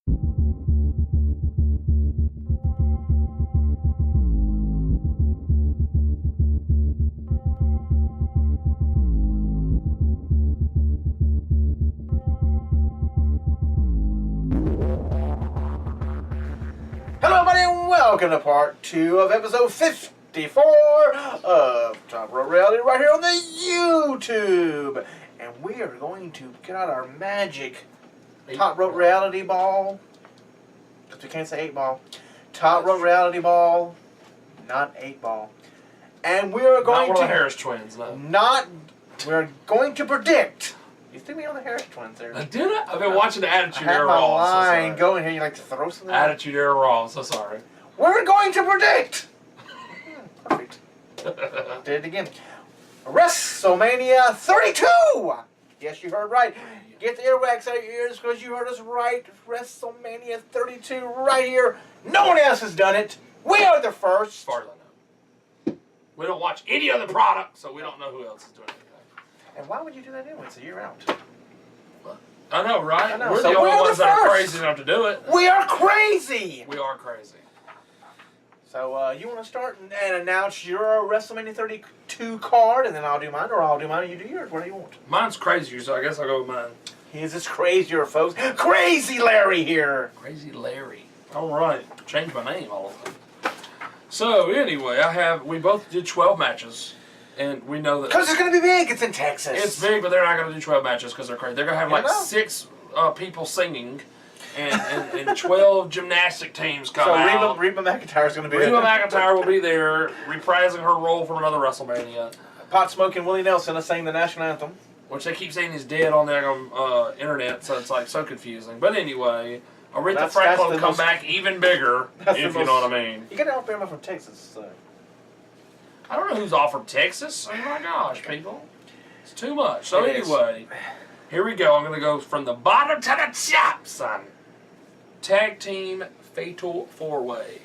Hello, everybody, and welcome to part 2 of episode 54 of Top Rope Reality right here on the YouTube. And we are going to get out our magic Top Rope Reality Ball. Because we can't say 8 ball. Top Rope Reality Ball, not 8 ball. And we are going not one to... of the Harris twins, no. We're going to predict... You threw me on the Harris twins there. Did I? I've been watching the Attitude I had Era my Raw. line So going here. You like to throw something? Attitude Era Raw. I'm so sorry. We're going to predict. Perfect. Did it again. WrestleMania 32. Yes, you heard right. Get the earwax out of your ears because you heard us right. WrestleMania 32 right here. No one else has done it. We are the first. As far as I know. We don't watch any other product, so we don't know who else is doing anything. And why would you do that anyway? It's a year out. What? I know, right? I know. We're So the only we're ones the that are first. crazy enough to do it. We are crazy. We are crazy. So you want to start and announce your WrestleMania 32 card, and then I'll do mine, or I'll do mine and you do yours. What do you want? Mine's crazier, so I guess I'll go with mine. His is crazier, folks. Crazy Larry here. Crazy Larry. All right. Change my name all of them. So, anyway, we both did 12 matches. And we know that... Because it's going to be big. It's in Texas. It's big, but they're not going to do 12 matches because they're crazy. They're going to have like 6 people singing and 12 gymnastic teams come out. So Reba McEntire's going to be there. Reba McEntire will be there, reprising her role from another WrestleMania. Pot-smoking Willie Nelson is saying the national anthem. Which they keep saying he's dead on the internet, so it's like so confusing. But anyway, Aretha Franklin will come back even bigger, if you know what I mean. You got to help everyone from Texas, so... I don't know who's offered Texas. Oh my gosh, people. It's too much. So anyway, here we go. I'm going to go from the bottom to the top, son. Tag Team Fatal 4-Way.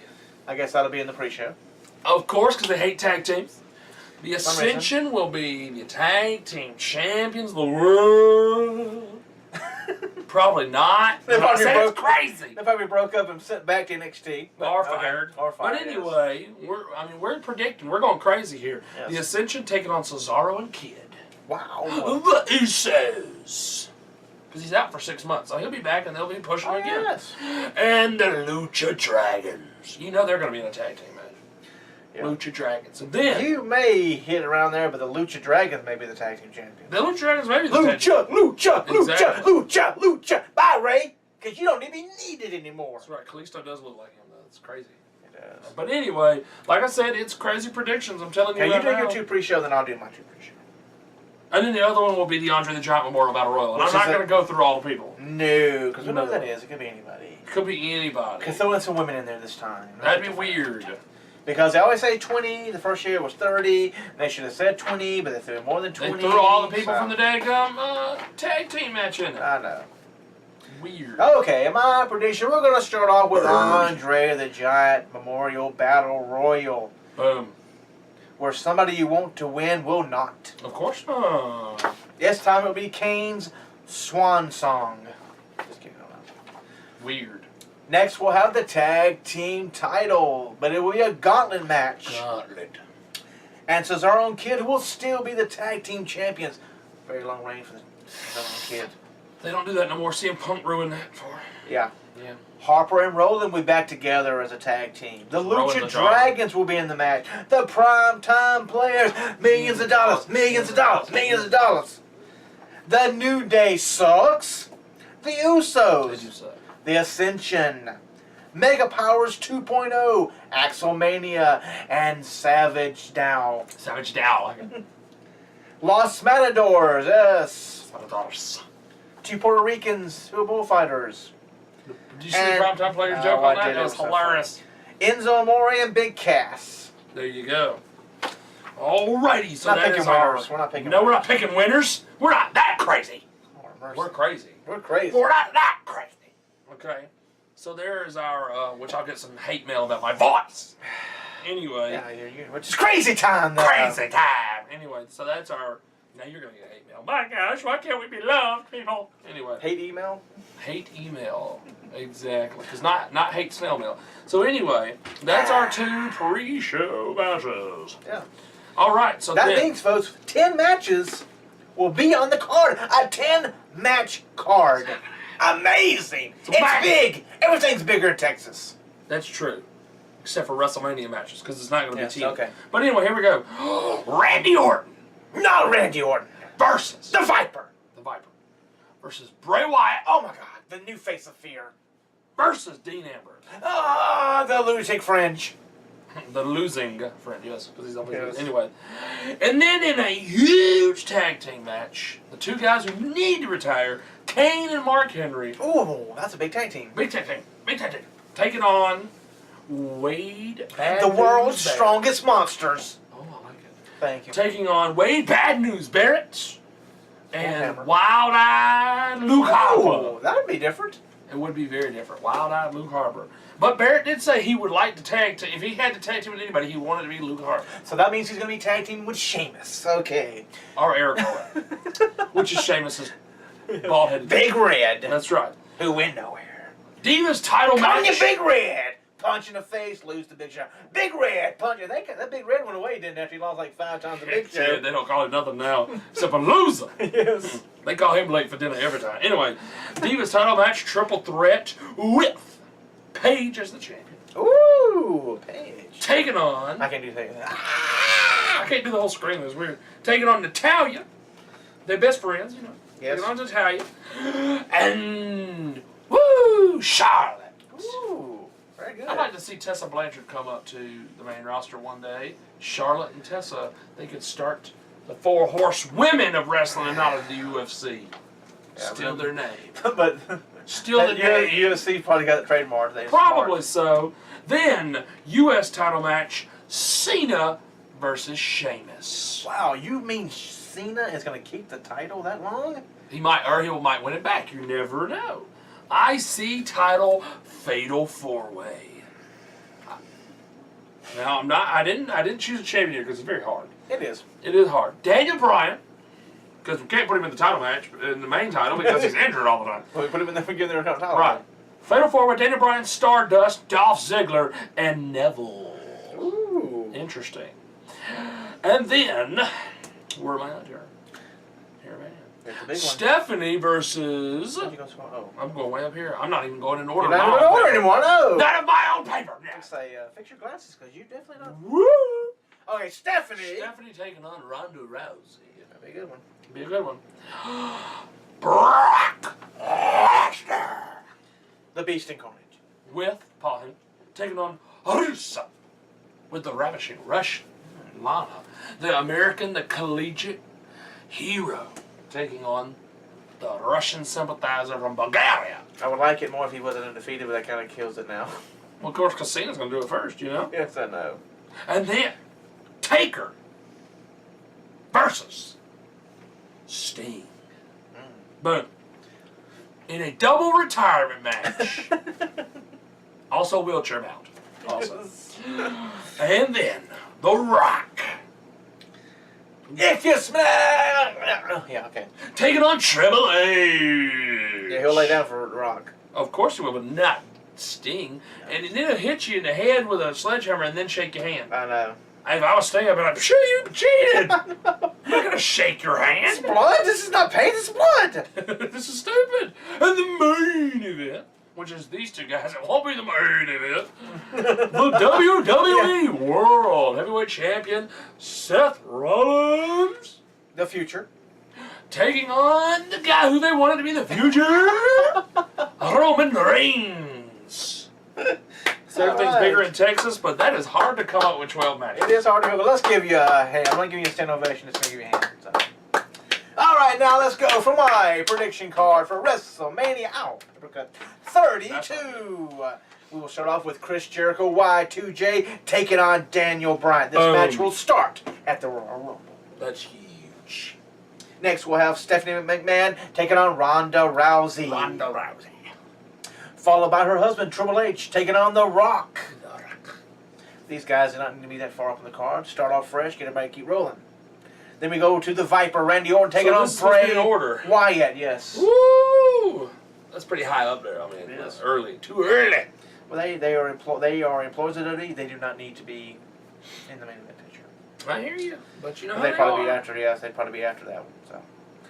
I guess that'll be in the pre-show. Of course, because they hate tag teams. The Ascension will be the Tag Team Champions of the world. Probably not. It's crazy. They probably broke up and sent back to NXT. Or fired. But anyway, we're predicting. We're going crazy here. Yes. The Ascension taking on Cesaro and Kid. Wow. The Usos. Because he's out for 6 months. So he'll be back and they'll be pushing again. Yes. And the Lucha Dragons. You know they're going to be in a tag team match. Yep. Lucha Dragons. And then... You may hit around there, but the Lucha Dragons may be the tag team champions. The Lucha Dragons may be the tag team. Lucha. Bye, Ray. Because you don't even need it anymore. That's right. Kalisto does look like him, though. It's crazy. It does. But anyway, like I said, it's crazy predictions. I'm telling you right now. Okay, you do your 2 pre-show, then I'll do my 2 pre-show. And then the other one will be the Andre the Giant Memorial Battle Royal. And I'm not going to go through all the people. No, because we know who that is. It could be anybody. It could be anybody. Could throw in some women in there this time. That'd be weird. Because they always say 20, the first year was 30, they should have said 20, but they threw more than 20. They threw all the people from the dadgum tag team match in there. I know. Weird. Okay, in my prediction, we're going to start off with Andre the Giant Memorial Battle Royal. Boom. Where somebody you want to win will not. Of course not. This time it'll be Kane's Swan Song. Just kidding. Weird. Next, we'll have the tag team title, but it will be a gauntlet match. Gauntlet. And Cesaro and Kid will still be the tag team champions. Very long reign for the Cesaro and Kid. They don't do that no more. CM Punk ruined that for. Yeah. Yeah. Harper and Roland will be back together as a tag team. The Lucha Dragons will be in the match. The Prime Time Players, millions of dollars, millions of dollars, millions of dollars. The New Day sucks. The Usos. They do suck. The Ascension, Mega Powers 2.0, Axelmania, and Savage Dow. Savage Dow. Los Matadors, yes. Matadors. 2 Puerto Ricans who are bullfighters. Did you see the Primetime Players joke on that? That was hilarious. Enzo Amore and Big Cass. There you go. Alrighty, so that is ours. We're not picking winners. No, we're not picking winners. We're not that crazy. We're crazy. We're crazy. We're not that crazy. Okay, so there's our, which I'll get some hate mail about my voice. Anyway. Yeah, which is crazy time, though. Crazy time. Anyway, so that's our Now you're going to get hate mail. My gosh, why can't we be loved, people? Anyway. Hate email? Hate email. Exactly. Because not hate snail mail. So anyway, that's our 2 pre-show matches. Yeah. All right. So that means, folks, 10 matches will be on the card. A 10-match card. Amazing. It's big. Everything's bigger in Texas. That's true. Except for WrestleMania matches, because it's not going to be TV. Okay. But anyway, here we go. Randy Orton. Not Randy Orton. Versus the Viper. The Viper. Versus Bray Wyatt. Oh my God. The new face of fear. Versus Dean Ambrose. Ah, the lunatic fringe. The losing friend, yes, because he's always losing. Anyway. And then in a huge tag team match, the 2 guys who need to retire, Kane and Mark Henry. Ooh, that's a big tag team. Big tag team. Big tag team. Taking on Wade Bad the News world's Barrett. strongest monsters. Oh, I like it. Thank you. Taking on Wade Bad News Barrett and Hammer. Wild-Eyed Luke Harper. That'd be different. It would be very different. Wild-Eyed Luke Harper. But Barrett did say he would like to tag team. If he had to tag team with anybody, he wanted to be Luke Harper. So that means he's going to be tag teaming with Sheamus. Okay. Or Eric Rowan. Which is Sheamus's bald-headed. Big Red. That's right. Who went nowhere. Divas title Come match. you Big Red. Punch in the face, lose the Big Show. Big Red, punch. That Big Red went away, didn't he, after he lost like 5 times the Big Show? Yeah, they don't call him nothing now except a loser. Yes. They call him late for dinner every time. Anyway, Divas title match, triple threat with Paige as the champion. Ooh, Paige. Taking on... I can't do that. I can't do the whole screen. It's weird. Taking on Natalya. They're best friends, you know. Yes. Taking on Natalya. And... Woo! Charlotte. Ooh, very good. I'd like to see Tessa Blanchard come up to the main roster one day. Charlotte and Tessa, they could start the 4 horsewomen of wrestling and not of the UFC. Yeah, Steal their name. But Steal the name. UFC probably got the trademark. Probably so. Then, U.S. title match, Cena versus Sheamus. Wow, you mean Cena is going to keep the title that long? He might win it back. You never know. IC title fatal 4-way. Now I didn't choose a champion here because it's very hard. It is. It is hard. Daniel Bryan, because we can't put him in the title match, in the main title, because he's injured all the time. Well, we put him in there for giving their title. Right. Fatal 4-way, Daniel Bryan, Stardust, Dolph Ziggler, and Neville. Ooh. Interesting. And then, where am I at here? Here I am. It's a big one. Stephanie versus... Where'd you go so- oh. I'm going way up here. I'm not even going in order. You're not in order anymore, no. Not of my own paper. I say, fix your glasses, because you definitely not. Woo! Okay, Stephanie. Stephanie taking on Ronda Rousey. That'd be a good one. Be a good one. Brock Lesnar The Beast Incarnate. with Paul Heyman taking on Rusev with the ravishing Russian Lana, the American, the collegiate hero, taking on the Russian sympathizer from Bulgaria. I would like it more if he wasn't undefeated, but that kind of kills it now. Well, of course, Casino's going to do it first, you know? Yes, I know. And then Taker versus Sting. Boom. In a double retirement match. Also wheelchair bound. Also. And then The Rock. If you smell... Yeah, okay. Taking on Triple H. Yeah, he'll lay down for Rock. Of course he will, but not Sting. And then he'll hit you in the head with a sledgehammer and then shake your hand. I know. If I was Sting, I'd be like, sure, you cheated. I'm not going to shake your It's hand. blood? This is not pain, it's blood! This is stupid. And the main event, which is these 2 guys, it won't be the main event. The WWE World Heavyweight Champion, Seth Rollins, The future. taking on the guy who they wanted to be the future, Roman Reigns. So everything's bigger in Texas, but that is hard to come up with 12 matches. It is hard to go, but let's give you a hand. I'm going to give you a stand ovation. Just going to give you a hand. So. All right, now let's go for my prediction card for WrestleMania. Ow. 32. We will start off with Chris Jericho, Y2J, taking on Daniel Bryan. This match will start at the Royal Rumble. That's huge. Next, we'll have Stephanie McMahon taking on Ronda Rousey. Ronda Rousey. Followed by her husband, Triple H, taking on The Rock. These guys are not going to be that far up in the card. Start off fresh, get everybody to keep rolling. Then we go to the Viper, Randy Orton taking on this is supposed to be Bray in order. Wyatt. Yes. Woo! That's pretty high up there. I mean, Yes. early, too early. Well, they are employees of WWE. They do not need to be in the main event picture. I hear you, but you know how They'd they probably be are. after. Yes, they'd probably be after that one. So,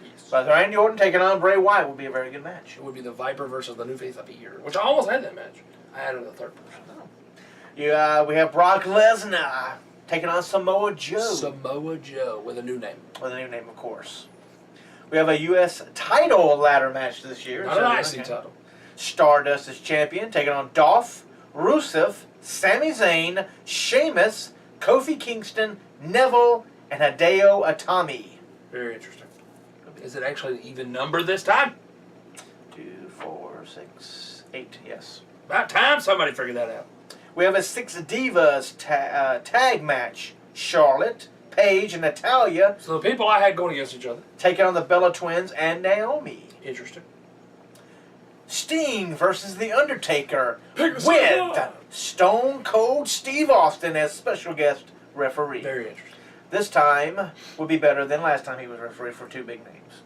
Yes. but Randy Orton taking on Bray Wyatt would be a very good match. It would be the Viper versus the New Face of the Year, which I almost had that match. I added a third person. We have Brock Lesnar taking on Samoa Joe. Samoa Joe with a new name. With a new name, of course. We have a U.S. title ladder match this year. Not an IC title. Stardust is champion, taking on Dolph, Rusev, Sami Zayn, Sheamus, Kofi Kingston, Neville, and Hideo Itami. Very interesting. Is it actually an even number this time? 2, 4, 6, 8, yes. About time somebody figured that out. We have a Six Divas tag match. Charlotte, Paige, and Natalya So the people I had going against each other. taking on the Bella Twins and Naomi. Interesting. Sting versus The Undertaker Pick a with side. Stone Cold Steve Austin as special guest referee. Very interesting. This time will be better than last time he was referee for two big names.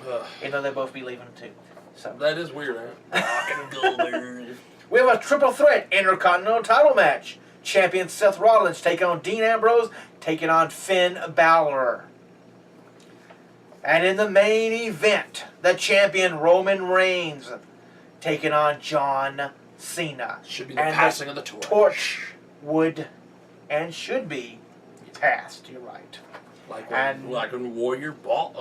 Ugh. Even though they both be leaving too. So That is weird, huh? Rock and Goldberg. we have a triple threat Intercontinental title match. Champion Seth Rollins taking on Dean Ambrose, taking on Finn Balor. And in the main event, the champion Roman Reigns taking on John Cena. Should be the And passing of the torch. Torch would and should be passed. You're right. Like when Warrior bought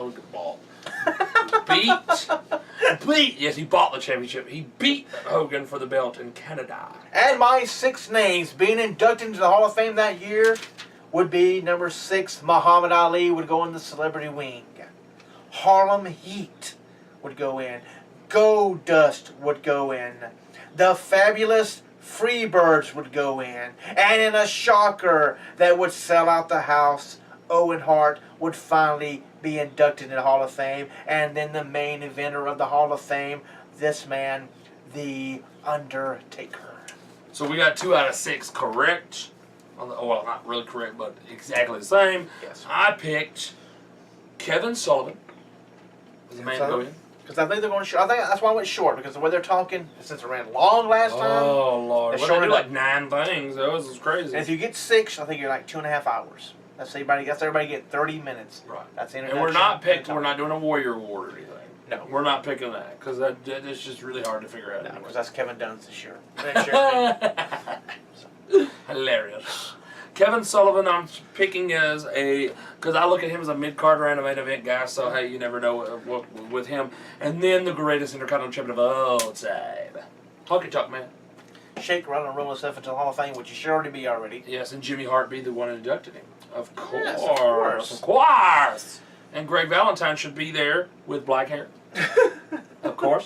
beat. Yes, he bought the championship. He beat Hogan for the belt in Canada. And my 6 names being inducted into the Hall of Fame that year would be number 6, Muhammad Ali would go in the celebrity wing. Harlem Heat would go in. Goldust would go in. The Fabulous Freebirds would go in. And in a shocker that would sell out the house, Owen Hart would finally be inducted into the Hall of Fame. And then the main eventer of the Hall of Fame, this man, The Undertaker. So we got 2 out of 6 correct. Well, not really correct, but exactly the same. Yes. I picked Kevin Sullivan as the man to go in. Because I think they're going short. I think that's why I went short, because the way they're talking, since it ran long last time. Oh, Lord. They Well, shorted they do it like 9 things. That was crazy. And if you get 6, I think you're like 2.5 hours. That's everybody get 30 minutes. Right. That's the And introduction. we're not doing a Warrior Award or anything. No. We're not picking that, because that's just really hard to figure out. No, anyway. because that's Kevin Dunn's this year. Next year. Hilarious. Kevin Sullivan, I'm picking as because I look at him as a mid-carder and a main event guy, so hey, you never know what with him. And then the greatest Intercontinental Champion of all time. Honky Tonk Man. Shake, rattle, and roll himself into the Hall of Fame, which you should already be already. Yes, and Jimmy Hart be the one who inducted him. Of course. Yes, of course. Of course. And Greg Valentine should be there with black hair. Of course.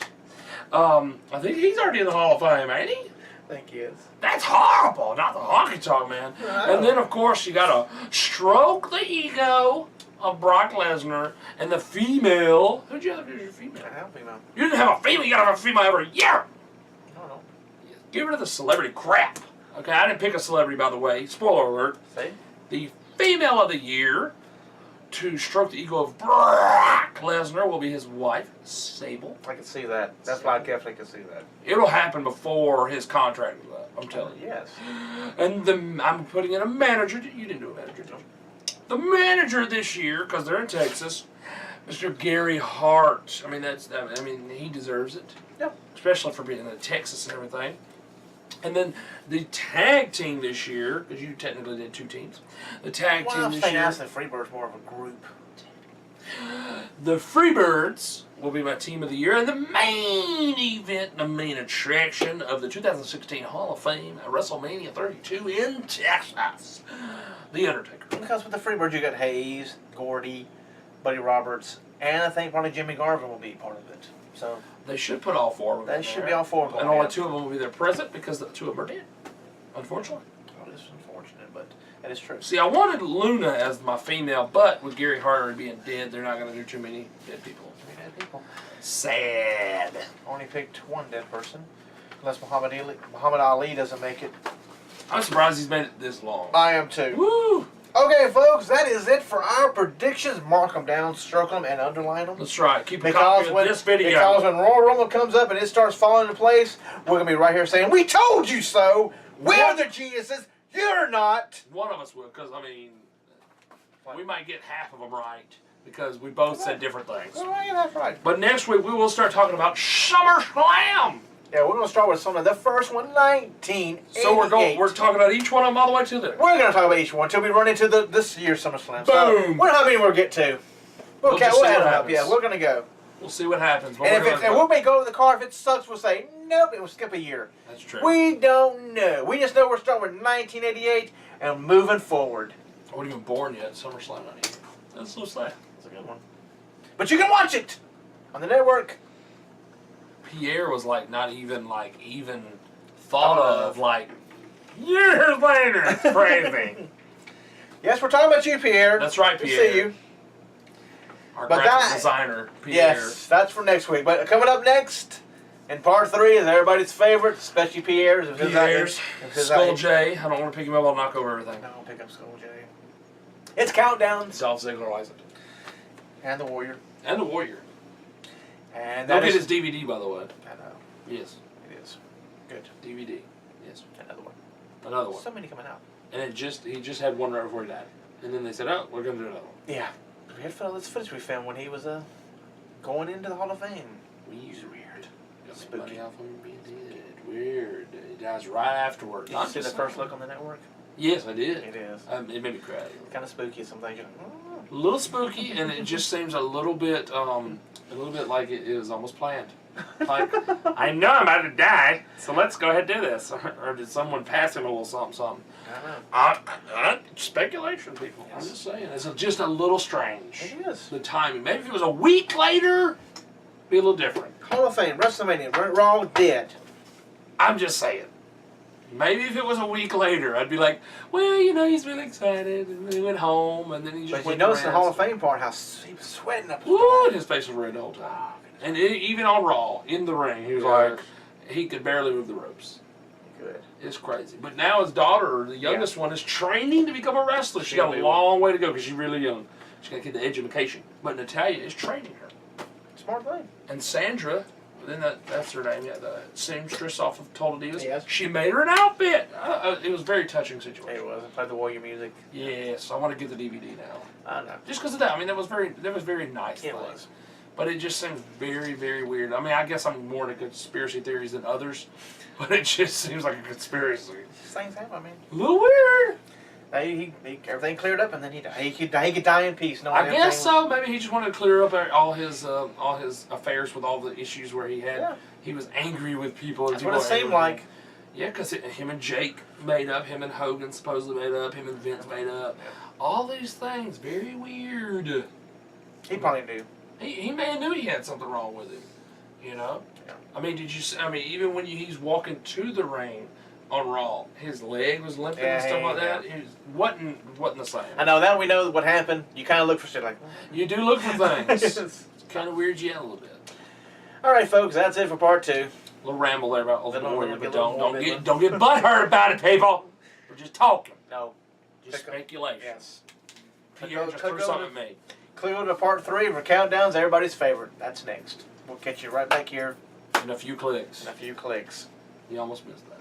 I think he's already in the Hall of Fame, ain't he? I think he is. That's horrible, not the Honky Tonk Man. And then, of course, you got to stroke the ego of Brock Lesnar and the female. Who'd you have as your female? I have female. You didn't have a female. You got to have a female every year. No. Get rid of the celebrity crap. Okay, I didn't pick a celebrity, by the way. Spoiler alert. See? The female of the year to stroke the ego of Brock Lesnar will be his wife, Sable. I can see that. That's why I definitely can see that. It'll happen before his contract is up, I'm telling you. Yes. And I'm putting in a manager. You didn't do a manager, did you? The manager this year, because they're in Texas, Mr. Gary Hart. I mean, he deserves it. Yep. Especially for being in Texas and everything. And then the tag team this year, because you technically did 2 teams. The tag team this year. I was thinking Freebird's more of a group. The Freebirds will be my team of the year, and the main event and the main attraction of the 2016 Hall of Fame at WrestleMania 32 in Texas, The Undertaker. Because with the Freebirds, you got Hayes, Gordy, Buddy Roberts, and I think probably Jimmy Garvin will be part of it. So They should put all 4 of them. they should be all 4 of them. And only 2 of them will be there present because the 2 of them are dead, unfortunately. Well, it's unfortunate, but it is true. See, I wanted Luna as my female, but with Gary Hart already being dead, they're not going to do too many dead people. Dead people. Sad. Only picked 1 dead person, unless Muhammad Ali doesn't make it. I'm surprised he's made it this long. I am too. Woo! Okay, folks, that is it for our predictions. Mark them down, circle them, and underline them. That's right. Keep a copy of this video. Because when Royal Rumble comes up and it starts falling into place, we're going to be right here saying, we told you so. We're the geniuses. You're not. One of us will, because, I mean, we might get half of them right because we both said different things. Yeah, that's right. But next week, we will start talking about SummerSlam. Yeah, we're going to start with some of the first one, 1988. So we're talking about each one of them all the way to there. We're going to talk about each one until we run into this year's SummerSlam. Boom. So, we don't know how many we'll get to. We'll just see what add them up. happens. Yeah, we're going to go. We'll see what happens. And we may go to the car. If it sucks, we'll say, nope, it will skip a year. That's true. We don't know. We just know we're starting with 1988 and moving forward. I wasn't even born yet. SummerSlam not here. That's so sad. That's a good one. But you can watch it on the network. Pierre was not even thought of years later. It's crazy. Yes, we're talking about you, Pierre. That's right, Good Pierre. to see you. Our But graphic designer, Pierre. Yes, that's for next week. But coming up next, in part 3, is everybody's favorite, especially Pierre's. Pierre's. Skull J. I don't want to pick him up. I'll knock over everything. No, pick up Skull J. It's countdowns. Dolph Ziggler, Isaac. And the Warrior. And the Warrior. And Don't that get is... his DVD, by the way. I know. Yes. It is. Good. DVD. Yes. Another one. Another one. So many coming out. And he just had one right before he died. And then they said, oh, we're going to do another one. Yeah. We had this footage we found when he was going into the Hall of Fame. Weird. Got Spooky. money off him being dead. Weird. He dies right afterwards. Did you see the first look on the network? Yes, I did. It is. It made me cry. Kind of spooky. Some things. A little spooky, and it just seems a little bit like it was almost planned. Like, I know I'm about to die, so let's go ahead and do this. Or did someone pass him a little something? I don't know. Speculation, people. Yes. I'm just saying. It's just a little strange. It is. The timing. Maybe if it was a week later, be a little different. Hall of Fame, WrestleMania, Raw dead. I'm just saying. Maybe if it was a week later, I'd be like, well, he's been excited, and he went home, and then he just But went you notice to the Hall of Fame part, how he was sweating up. Woo, his face was red the whole time. And even on Raw, in the ring, he was like, he could barely move the ropes. Good. It's crazy. But now his daughter, the youngest one, is training to become a wrestler. She's got a long way to go because she's really young. She's got to get the education. But Natalia is training her. Smart thing. And Sandra, then that's her name, the seamstress off of Total Divas. Yes. She made her an outfit. It was a very touching situation. It was. I played the Warrior music. Yes, I want to get the DVD now. I know. Just because of that. I mean, that was very nice. It was. But it just seems very, very weird. I mean, I guess I'm more into conspiracy theories than others, but it just seems like a conspiracy. Same thing. I mean, A little weird. he everything cleared up, and then he died. He could die in peace. No, I guess so. Maybe he just wanted to clear up all his affairs with all the issues where he had. Yeah. He was angry with people. That's what it seemed like. Yeah, because him and Jake made up. Him and Hogan supposedly made up. Him and Vince made up. Yeah. All these things, very weird. He probably knew. He may have knew he had something wrong with him, Yeah. I mean, even when he's walking to the ring on Raw, his leg was limping and stuff like that. It wasn't the same. I know. Now we know what happened. You kind of look for shit like. You do look for things. It's kind of weird, a little bit. All right, folks. That's it for part 2. A little ramble there about Ultimate Warrior, but don't get butthurt about it, people. We're just talking. No. Just speculation. Yes. Pierre just threw something at me. Clue to part 3 for countdowns. Everybody's favorite. That's next. We'll catch you right back here In a few clicks. in a few clicks. You almost missed that.